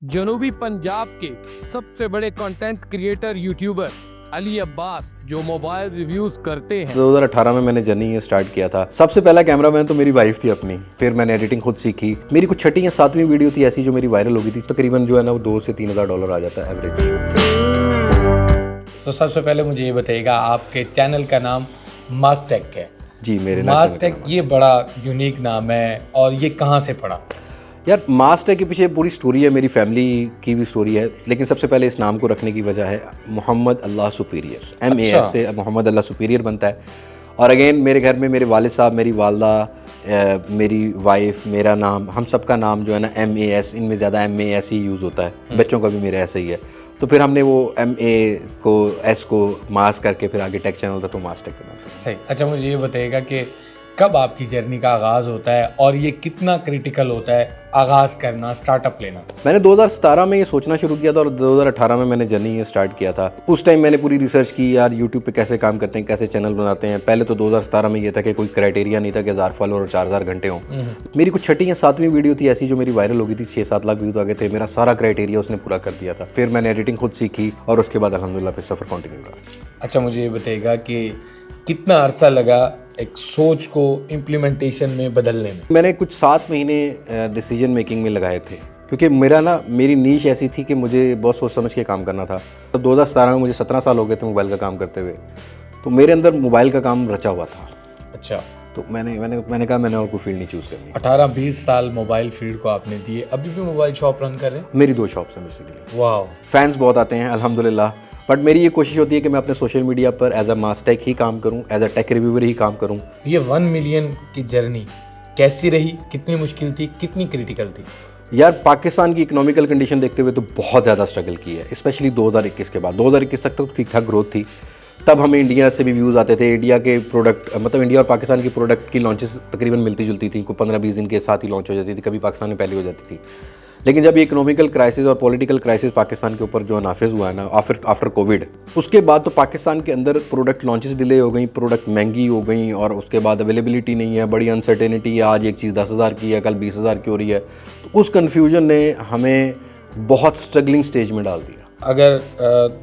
जनूबी पंजाब के सबसे बड़े content creator YouTuber Ali Abbas जो मोबाइल रिव्यूज करते हैं। 2018 में मैंने जर्नी स्टार्ट किया था। सबसे पहला कैमरामैन तो मेरी वाइफ थी अपनी, फिर मैंने एडिटिंग खुद सीखी। मेरी कुछ छठी या सातवीं वीडियो थी ऐसी जो मेरी वायरल हो गई थी। तकरीबन जो है ना वो $2,000 से $3,000 आ जाता है एवरेज। तो सबसे पहले मुझे ये बताइएगा, आपके चैनल का नाम मास्टेक है। जी, मेरे मास्टेक ये बड़ा यूनिक नाम है, और ये कहाँ से पड़ा? यार, मास्टेक के पीछे पूरी स्टोरी है, मेरी फैमिली की भी स्टोरी है। लेकिन सबसे पहले इस नाम को रखने की वजह है मोहम्मद अल्लाह सुपीरियर। MAS से मोहम्मद अल्लाह सुपीरियर बनता है। और अगेन मेरे घर में मेरे वालिद साहब, मेरी वालदा, मेरी वाइफ, मेरा नाम, हम सब का नाम जो है ना MAS, इनमें ज़्यादा MAS ही यूज़ होता है। बच्चों का भी मेरा ऐसा ही है। तो फिर हमने वो MA को S को मास करके फिर आगे टेक चैनल था तो मास्टेक का नाम। सही। अच्छा, मुझे ये बताइएगा कि कब आपकी जर्नी का आगाज़ होता है और ये कितना क्रिटिकल होता है आगाज़ करना, स्टार्टअप लेना? मैंने 2017 में ये सोचना शुरू किया था और 2018 में मैंने जर्नी स्टार्ट किया था। उस टाइम मैंने पूरी रिसर्च की, यार यूट्यूब पे कैसे काम करते हैं, कैसे चैनल बनाते हैं। पहले तो 2017 में ये था कि कोई क्राइटेरिया नहीं था कि 1000 फॉलोअर और 4000 घंटे हों। मेरी कुछ छठी या सातवीं वीडियो थी ऐसी जो मेरी वायरल हो गई थी, 6-7 लाख व्यूज आ गए थे। मेरा सारा क्राइटेरिया उसने पूरा कर दिया था। फिर मैंने एडिटिंग खुद सीखी और उसके बाद अल्हम्दुलिल्लाह फिर सफ़र कंटिन्यू रहा। अच्छा, मुझे ये बताइएगा कि कितना अरसा लगा एक सोच को इम्प्लीमेंटेशन में बदलने में? मैंने कुछ 7 महीने डिसीजन मेकिंग में लगाए थे, क्योंकि मेरी नीश ऐसी थी कि मुझे बहुत सोच समझ के काम करना था। तो 2017 में मुझे 17 साल हो गए थे मोबाइल का काम करते हुए, तो मेरे अंदर मोबाइल का काम रचा हुआ था। अच्छा। तो मैंने कहा मैंने और कोई फील्ड नहीं चूज़ करनी। 18-20 साल मोबाइल फील्ड को आपने दिए, अभी भी मोबाइल शॉप रन कर रहे हैं? मेरी 2 शॉप्स हैं बेसिकली। वाह। फैंस बहुत आते हैं अल्हम्दुलिल्लाह, बट मेरी ये कोशिश होती है कि मैं अपने सोशल मीडिया पर एज अ मास्टेक ही काम करूँ, एज अ टेक रिव्यूअर ही काम करूँ। ये 1 मिलियन की जर्नी कैसी रही? कितनी मुश्किल थी, कितनी क्रिटिकल थी? यार, पाकिस्तान की इकोनॉमिकल कंडीशन देखते हुए तो बहुत ज़्यादा स्ट्रगल की है, स्पेशली 2021 के बाद। 2021 तक तो ठीक ठाक ग्रोथ थी। तब हमें इंडिया से भी व्यूज़ आते थे। इंडिया के प्रोडक्ट, मतलब इंडिया और पाकिस्तान की प्रोडक्ट की लॉन्चेस तकरीबन मिलती जुलती थी। कोई 15-20 दिन के साथ ही लॉन्च हो जाती थी, कभी पाकिस्तान में पहले हो जाती थी। लेकिन जब ये इकोनॉमिकल क्राइसिस और पॉलिटिकल क्राइसिस पाकिस्तान के ऊपर जो नाफिज हुआ है ना आफ्टर कोविड, उसके बाद तो पाकिस्तान के अंदर प्रोडक्ट लॉन्चेस डिले हो गई, प्रोडक्ट महंगी हो गई, और उसके बाद अवेलेबिलिटी नहीं है, बड़ी अनसर्टेनिटी है। आज एक चीज़ 10,000 की है, कल 20,000 की हो रही है। तो उस कन्फ्यूजन ने हमें बहुत स्ट्रगलिंग स्टेज में डाल दिया। अगर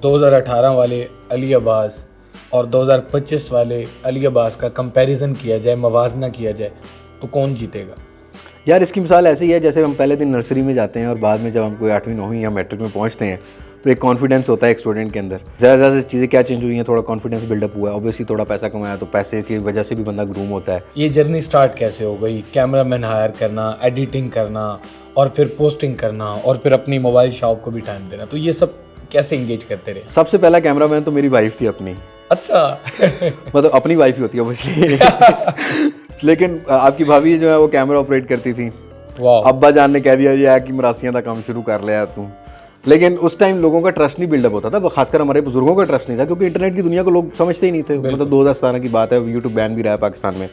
2018 वाले अली अब्बास और 2025 वाले अली अब्बास का कंपैरिजन किया जाए, मवाजना किया जाए, तो कौन जीतेगा? यार, इसकी मिसाल ऐसी है जैसे हम पहले दिन नर्सरी में जाते हैं और बाद में जब हम कोई 8वीं 9वीं या मैट्रिक में पहुंचते हैं तो एक कॉन्फिडेंस होता है एक स्टूडेंट के अंदर। ज़्यादा चीज़ें क्या चेंज हुई हैं, थोड़ा कॉन्फिडेंस बिल्डअप हुआ है। ऑब्वियसली थोड़ा पैसा कमाया तो पैसे की वजह से भी बंदा ग्रूम होता है। ये जर्नी स्टार्ट कैसे हो गई? कैमरामैन हायर करना, एडिटिंग करना, और फिर पोस्टिंग करना, और फिर अपनी मोबाइल शॉप को भी टाइम देना, तो ये सब कैसे इंगेज करते रहे? सबसे पहला कैमरामैन तो मेरी वाइफ थी अपनी। अच्छा। मतलब अपनी वाइफ ही होती है ऑब्वियसली। लेकिन आपकी भाभी जो है वो कैमरा ऑपरेट करती थी। अब्बा जान ने कह दिया ये है कि मरासियां का काम शुरू कर लिया तू। लेकिन उस टाइम लोगों का ट्रस्ट नहीं बिल्डअप होता था, खासकर हमारे बुजुर्गों का ट्रस्ट नहीं था, क्योंकि इंटरनेट की दुनिया को लोग समझते ही नहीं थे। मतलब 2017 की बात है, यूट्यूब बैन भी रहा है पाकिस्तान में।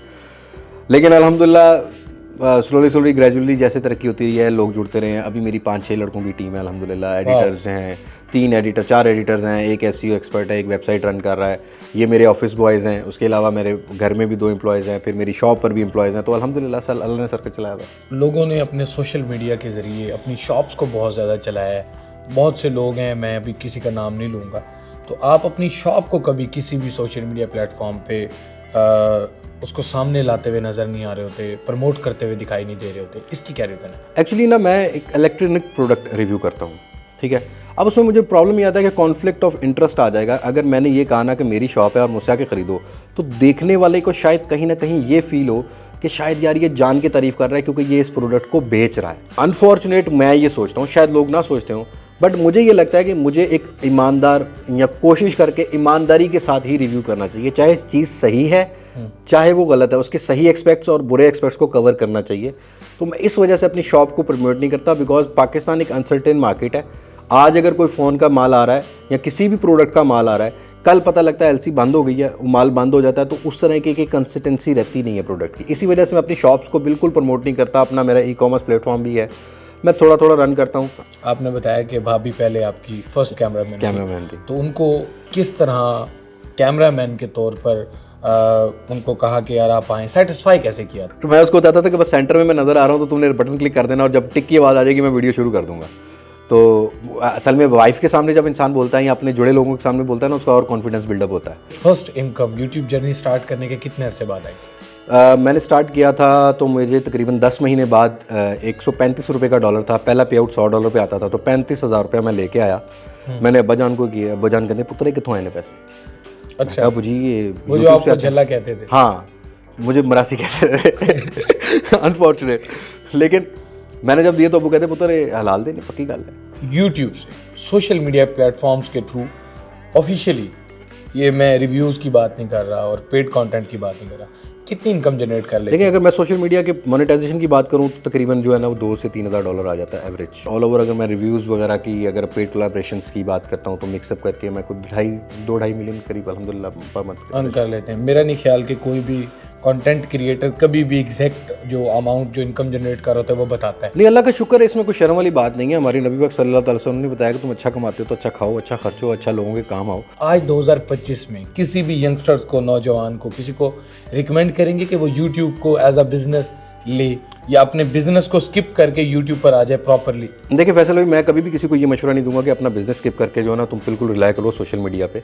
लेकिन अल्हम्दुलिल्लाह स्लोली ग्रेजुअली जैसे तरक्की होती रही है, लोग जुड़ते रहे हैं। अभी मेरी 5-6 लड़कों की टीम है अल्हम्दुलिल्लाह। एडिटर्स हैं 4 एडिटर्स हैं, एक SEO एक्सपर्ट है, एक वेबसाइट रन कर रहा है। ये मेरे ऑफिस बॉयज़ हैं। उसके अलावा मेरे घर में भी 2 एम्प्लॉयज़ हैं, फिर मेरी शॉप पर भी एम्प्लॉयज़ हैं। तो अल्हम्दुलिल्लाह अल्लाह ने सर्कल चलाया हुआ। लोगों ने अपने सोशल मीडिया के ज़रिए अपनी शॉप्स को बहुत ज़्यादा चलाया है। बहुत से लोग हैं, मैं अभी किसी का नाम नहीं लूँगा। तो आप अपनी शॉप को कभी किसी भी सोशल मीडिया प्लेटफॉर्म पे उसको सामने लाते हुए नज़र नहीं आ रहे होते, प्रमोट करते हुए दिखाई नहीं दे रहे होते, इसकी क्या रीज़न है? एक्चुअली ना, मैं एक इलेक्ट्रॉनिक प्रोडक्ट रिव्यू करता हूँ, ठीक है। अब उसमें मुझे प्रॉब्लम ये आता है कि कॉन्फ्लिक्ट ऑफ इंटरेस्ट आ जाएगा। अगर मैंने ये कहा ना कि मेरी शॉप है और मुझसे आके ख़रीदो, तो देखने वाले को शायद कहीं ना कहीं ये फील हो कि शायद यार ये जान के तारीफ़ कर रहा है क्योंकि ये इस प्रोडक्ट को बेच रहा है। अनफॉर्चुनेट मैं ये सोचता हूँ, शायद लोग ना सोचते हों, बट मुझे ये लगता है कि मुझे एक ईमानदार या कोशिश करके ईमानदारी के साथ ही रिव्यू करना चाहिए। चाहे चीज़ सही है चाहे वो गलत है, उसके सही एक्सपेक्ट्स और बुरे एक्सपेक्ट्स को कवर करना चाहिए। तो मैं इस वजह से अपनी शॉप को प्रमोट नहीं करता, बिकॉज पाकिस्तान एक अनसर्टेन मार्केट है। आज अगर कोई फ़ोन का माल आ रहा है या किसी भी प्रोडक्ट का माल आ रहा है, कल पता लगता है LC बंद हो गई है, वो माल बंद हो जाता है। तो उस तरह की कंसिस्टेंसी रहती नहीं है प्रोडक्ट की। इसी वजह से मैं अपनी शॉप्स को बिल्कुल प्रमोट नहीं करता। अपना मेरा ई-कॉमर्स प्लेटफॉर्म भी है, मैं थोड़ा रन करता हूँ। आपने बताया कि भाभी पहले आपकी फर्स्ट कैमरामैन थी, तो उनको किस तरह कैमरामैन के तौर पर उनको कहा कि यार आप आएँ, सेटिस्फाई कैसे किया? तो मैं उसको बताता था कि बस सेंटर में मैं नज़र आ रहा हूँ तो तुमने बटन क्लिक कर देना और जब टिक की आवाज़ आ जाएगी मैं वीडियो शुरू कर दूँगा। तो असल में वाइफ के सामने जब इंसान बोलता है या अपने जुड़े लोगों के सामने बोलता है ना, उसका और कॉन्फिडेंस बिल्डअप होता है। First income YouTube journey start करने के कितने अरसे बाद आई? मैंने स्टार्ट किया था तो मुझे तकरीबन 10 महीने बाद 135 रुपये का डॉलर था। पहला पे आउट $100 पे आता था, तो 35,000 रुपया मैं लेके आया। मैंने अब्बा जान को किया, अब्बा जान कहते पुत्र कितों आए ने पैसे। अच्छा, अबू जी ये वो जो YouTube आपको झल्ला कहते थे। हाँ, मुझे मरासी कहते थे अनफॉर्चुनेट। लेकिन मैंने जब दिए तो अबू कहते पुत्र हलाल दे, पक्की गल है। यूट्यूब से सोशल मीडिया प्लेटफॉर्म्स के थ्रू ऑफिशियली, ये मैं रिव्यूज़ की बात नहीं कर रहा और पेड कंटेंट की बात नहीं कर रहा, कितनी इनकम जनरेट कर लेते देखिए, अगर मैं सोशल मीडिया के मोनेटाइजेशन की बात करूं तो तकरीबन जो है ना वो $2,000 से $3,000 आ जाता है एवरेज ऑल ओवर। अगर मैं रिव्यूज़ वगैरह की, अगर पेड कोलैबोरेशंस की बात करता हूं तो मिक्सअप करके मैं कुछ 2.5 मिलियन करीब अल्हम्दुलिल्लाह पर मंथ अर्न कर लेते हैं। मेरा नहीं ख्याल कि कोई भी कंटेंट क्रिएटर कभी भी एग्जैक्ट जो अमाउंट जो इनकम जनरेट कर रहा होता है वो बताता है। नहीं, अल्लाह का शुक्र है, इसमें कोई शर्म वाली बात नहीं है। हमारी नबी पाक सल्लल्लाहु अलैहि वसल्लम ने बताया कि तुम अच्छा कमाते हो तो अच्छा खाओ, अच्छा खर्चो, अच्छा लोगों के काम आओ। आज 2025 में किसी भी यंगस्टर्स को, नौजवान को, किसी को रिकमेंड करेंगे कि वो यूट्यूब को एज अ बिजनेस ले या अपने बिजनेस को स्किप करके यूट्यूब पर आ जाए प्रॉपरली? देखिए फैसल भाई, मैं कभी भी किसी को ये मशवरा नहीं दूंगा कि अपना बिजनेस स्किप करके जो है ना तुम बिल्कुल रिलाई करो सोशल मीडिया पे।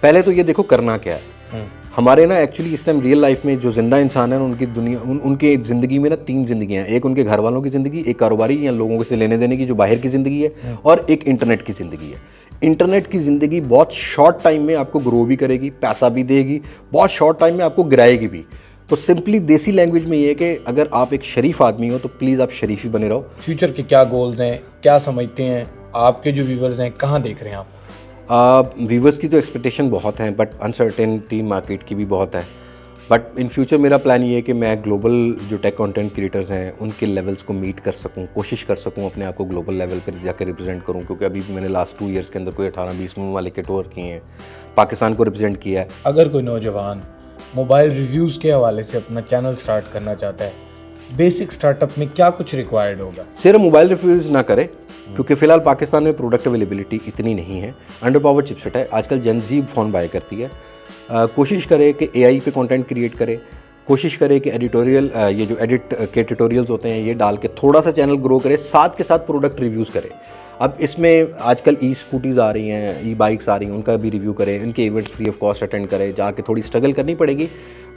पहले तो ये देखो करना क्या है। हमारे ना एक्चुअली इस टाइम रियल लाइफ में जो जिंदा इंसान है उनकी दुनिया उनके ज़िंदगी में ना 3 ज़िंदगियाँ हैं। एक उनके घर वालों की ज़िंदगी, एक कारोबारी या लोगों से लेने देने की जो बाहर की ज़िंदगी है, और एक इंटरनेट की ज़िंदगी है। इंटरनेट की ज़िंदगी बहुत शॉर्ट टाइम में आपको ग्रो भी करेगी, पैसा भी देगी, बहुत शॉर्ट टाइम में आपको गिराएगी भी। तो सिंपली देसी लैंग्वेज में ये है कि अगर आप एक शरीफ आदमी हो तो प्लीज़ आप शरीफ ही बने रहो। फ्यूचर के क्या गोल्स हैं, क्या समझते हैं आपके जो व्यूवर्स हैं, कहाँ देख रहे हैं आप? व्यूवर्स की तो एक्सपेक्टेशन बहुत हैं, बट अनसर्टेनिटी मार्केट की भी बहुत है। बट इन फ्यूचर मेरा प्लान ये है कि मैं ग्लोबल जो टेक कंटेंट क्रिएटर्स हैं उनके लेवल्स को मीट कर सकूं, कोशिश कर सकूं अपने आप को ग्लोबल लेवल पर जाकर रिप्रेजेंट करूं। क्योंकि अभी मैंने लास्ट 2 ईयर्स के अंदर कोई 18-20 ममालिक के टूर किए हैं, पाकिस्तान को रिप्रेजेंट किया है। अगर कोई नौजवान मोबाइल रिव्यूज़ के हवाले से अपना चैनल स्टार्ट करना चाहता है, बेसिक स्टार्टअप में क्या कुछ रिक्वायर्ड होगा? सिर्फ मोबाइल रिव्यूज़ ना करे, क्योंकि फ़िलहाल पाकिस्तान में प्रोडक्ट अवेलेबिलिटी इतनी नहीं है। अंडर पावर चिपसेट है, आजकल जेन ज़ी फ़ोन बाय करती है। कोशिश करे कि AI पे कंटेंट क्रिएट करे, कोशिश करे कि एडिटोरियल ये जो एडिट के ट्यूटोरियल्स होते हैं ये डाल के थोड़ा सा चैनल ग्रो करे, साथ के साथ प्रोडक्ट रिव्यूज़ करे। अब इसमें आजकल स्कूटीज़ आ रही हैं, बाइक्स आ रही हैं, उनका भी रिव्यू करें, इनके events free of cost attend करें, जाके थोड़ी स्ट्रगल करनी पड़ेगी।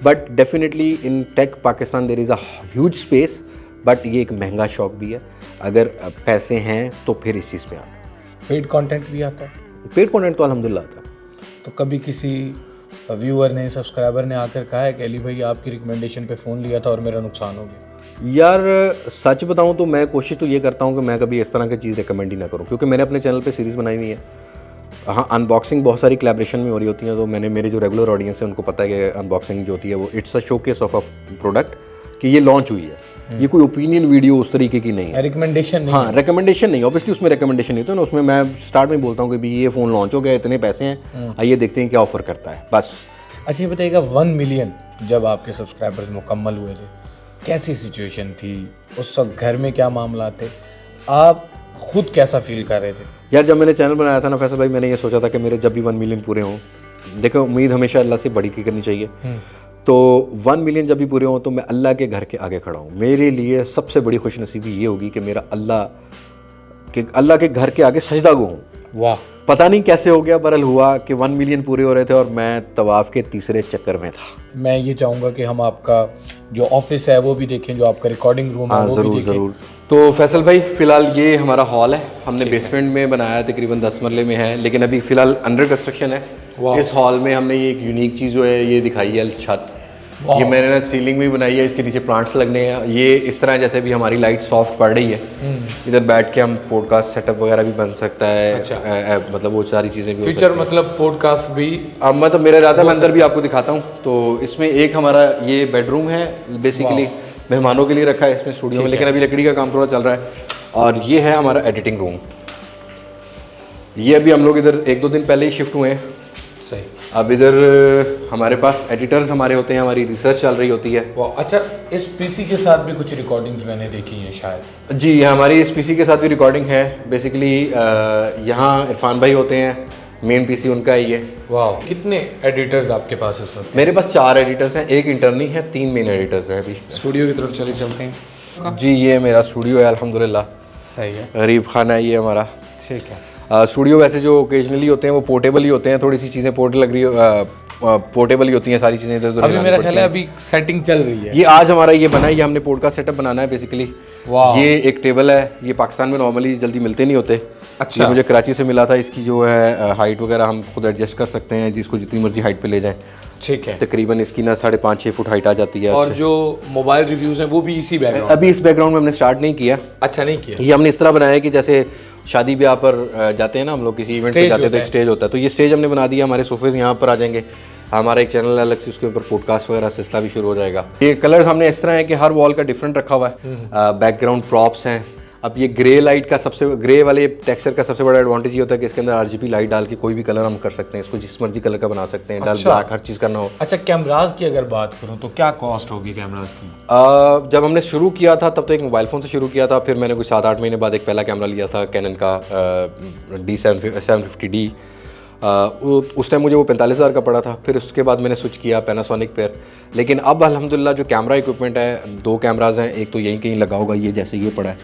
But definitely in tech Pakistan there is a huge space, but ये एक महंगा शौक भी है। अगर पैसे हैं तो फिर इस चीज़ पे आना। पेड कंटेंट भी आता है? पेड कंटेंट तो अल्हम्दुलिल्लाह आता है। तो कभी किसी व्यूअर ने, सब्सक्राइबर ने आकर कहा है कि अली भाई आपकी रिकमेंडेशन पे फ़ोन लिया था और मेरा नुकसान हो गया? यार सच बताऊं तो मैं कोशिश तो ये करता हूं कि मैं कभी इस तरह की चीज़ रिकमेंड ही ना करूं, क्योंकि मैंने अपने चैनल पे सीरीज़ बनाई हुई है। हाँ, अनबॉक्सिंग बहुत सारी कोलैबोरेशन में हो रही होती हैं, तो मैंने मेरे जो रेगुलर ऑडियंस है उनको पता है कि अनबॉक्सिंग जो होती है वो it's a showcase of a product कि ये लॉन्च हुई है। ये कोई ओपिनियन वीडियो उस तरीके की नहीं है, रिकमेंडेशन नहीं। हाँ, रिकमेंडेशन नहीं, ऑब्वियसली उसमें रिकमेंडेशन नहीं होता ना। उसमें मैं स्टार्ट में बोलता हूँ कि भाई ये फ़ोन लॉन्च हो गया, इतने पैसे हैं, आइए देखते हैं क्या ऑफर करता है, बस। अच्छा ये बताइएगा, 1 मिलियन जब आपके सब्सक्राइबर्स मुकम्मल हुए थे, कैसी सिचुएशन थी उस वक्त, घर में क्या मामला थे, आप खुद कैसा फील कर रहे थे? यार जब मैंने चैनल बनाया था ना फैसल भाई, मैंने ये सोचा था कि मेरे जब भी 1 मिलियन पूरे हों, देखो उम्मीद हमेशा अल्लाह से बड़ी की करनी चाहिए, तो 1 मिलियन जब भी पूरे हों तो मैं अल्लाह के घर के आगे खड़ा हूँ। मेरे लिए सबसे बड़ी खुशनसीबी ये होगी कि मेरा अल्लाह के घर के आगे सजदा गो हूँ। वाह, पता नहीं कैसे हो गया, बरल हुआ कि 1 मिलियन पूरे हो रहे थे और मैं तवाफ के तीसरे चक्कर में था। मैं ये चाहूँगा कि हम आपका जो ऑफिस है वो भी देखें, जो आपका रिकॉर्डिंग रूम है वो भी देखें। ज़रूर। तो फैसल भाई फ़िलहाल ये हमारा हॉल है, हमने बेसमेंट में बनाया, तकरीबन 10 मरले में है, लेकिन अभी फ़िलहाल अंडर कंस्ट्रक्शन है। इस हॉल में हमने ये एक यूनिक चीज़ जो है ये दिखाई है, छत। ये मैंने ना सीलिंग में बनाई है, इसके नीचे प्लांट्स लगने हैं। ये इस तरह जैसे भी हमारी लाइट सॉफ्ट पड़ रही है, इधर बैठ के हम पॉडकास्ट सेटअप वगैरह भी बन सकता है। अच्छा। मतलब वो सारी चीज़ें भी फ्यूचर मतलब पॉडकास्ट भी, अब मतलब मेरा इरादा मैं अंदर भी आपको दिखाता हूँ। तो इसमें एक हमारा ये बेडरूम है, बेसिकली मेहमानों के लिए रखा है इसमें स्टूडियो में, लेकिन अभी लकड़ी का काम थोड़ा चल रहा है। और ये है हमारा एडिटिंग रूम। ये अभी हम लोग इधर 1-2 दिन पहले ही शिफ्ट हुए हैं। सही। अब इधर हमारे पास एडिटर्स हमारे होते हैं, हमारी रिसर्च चल रही होती है। अच्छा, इस पीसी के साथ भी कुछ रिकॉर्डिंग्स मैंने देखी हैं शायद? जी, हमारी इस पीसी के साथ भी रिकॉर्डिंग है। बेसिकली यहाँ इरफान भाई होते हैं, मेन पीसी उनका ही है। वाह, कितने एडिटर्स आपके पास है सर? मेरे पास 4 एडिटर्स हैं, 1 इंटर्नी है, 3 मेन एडिटर्स हैं। अभी स्टूडियो की तरफ चलते हैं। जी, ये मेरा स्टूडियो है अल्हम्दुलिल्लाह। सही है, गरीब खाना है ये हमारा। ठीक है। स्टूडियो वैसे जो ओकेजनली होते हैं वो पोर्टेबल ही होते हैं, थोड़ी सी चीज़ें पोर्टेबल ही होती हैं, सारी चीज़ें इधर उधर अभी हिलानी मेरा पड़ती ख्याल है हैं। अभी सेटिंग चल रही है। ये आज हमारा ये बना है, ये हमने पॉडकास्ट सेटअप बनाना है बेसिकली। वाह। ये एक टेबल है, ये पाकिस्तान में नॉर्मली जल्दी मिलते नहीं होते। अच्छा। ये मुझे कराची से मिला था। इसकी जो है हाइट वगैरह हम खुद एडजस्ट कर सकते हैं, जिसको जितनी मर्जी हाइट पे ले जाएं। ठीक है। तकरीबन इसकी ना 5.5-6 फुट हाइट आ जाती है। और जो मोबाइल रिव्यूज हैं वो भी इसी बैकग्राउंड। अभी इस बैकग्राउंड में हमने स्टार्ट नहीं किया। अच्छा, नहीं किया। ये हमने इस तरह बनाया है कि जैसे शादी ब्याह पर जाते हैं ना हम लोग, किसी इवेंट पे Stage जाते हैं तो होता एक स्टेज होता है, तो ये स्टेज हमने बना दिया। हमारे सोफेज यहाँ पर आ जाएंगे, हमारा एक चैनल है अलग से, उसके ऊपर पॉडकास्ट वगैरह सिलसिला भी शुरू हो जाएगा। ये कलर्स हमने इस तरह है कि हर वॉल का डिफरेंट रखा हुआ है। बैकग्राउंड प्रॉप्स हैं। अब ये ग्रे लाइट का ग्रे वाले टेक्सचर का सबसे बड़ा एडवांटेज ये होता है कि इसके अंदर आरजीबी लाइट डाल के कोई भी कलर हम कर सकते हैं, इसको जिस मर्जी कलर का बना सकते हैं, डल ब्लैक हर चीज़ करना हो। अच्छा, कैमराज की अगर बात करूं तो क्या कॉस्ट होगी कैमराज की? जब हमने शुरू किया था तब तो एक मोबाइल फ़ोन से शुरू किया था, फिर मैंने कुछ 7-8 महीने बाद एक पहला कैमरा लिया था कैनन का D750D। उस टाइम मुझे वो 45,000 का पड़ा था। फिर उसके बाद मैंने स्विच किया पैनासोनिक पर। लेकिन अब अल्हम्दुलिल्लाह जो कैमरा इक्विपमेंट है, 2 कैमराज हैं, एक तो यहीं कहीं लगा होगा, ये जैसे ये पड़ा है,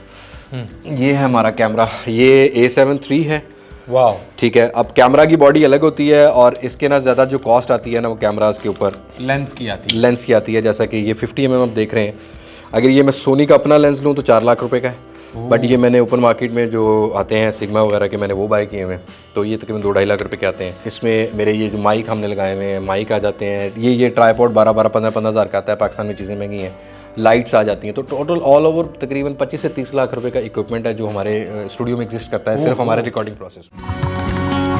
ये है हमारा कैमरा, ये A7 III है। वाह। ठीक है। अब कैमरा की बॉडी अलग होती है और इसके ना ज़्यादा जो कॉस्ट आती है ना वो कैमराज के ऊपर लेंस की आती है। लेंस की आती है। जैसा कि ये 50 mm आप देख रहे हैं, अगर ये मैं सोनी का अपना लेंस लूँ तो 4 लाख रुपए का है। बट ये मैंने ओपन मार्केट में जो आते हैं सिग्मा वगैरह के, मैंने वो बाय किए हुए हैं, तो ये तकरीबन 2-2.5 लाख रुपए के आते हैं। इसमें मेरे ये जो माइक हमने लगाए हुए हैं, माइक आ जाते हैं। ये ट्राईपॉड 12-15 हज़ार का आता है, पाकिस्तान में चीज़ें महंगी हैं। लाइट्स आ जाती हैं, तो टोटल ऑल ओवर तकरीबन 25 से 30 लाख रुपए का इक्विपमेंट है जो हमारे स्टूडियो में एग्जिस्ट करता है सिर्फ हमारे रिकॉर्डिंग प्रोसेस में।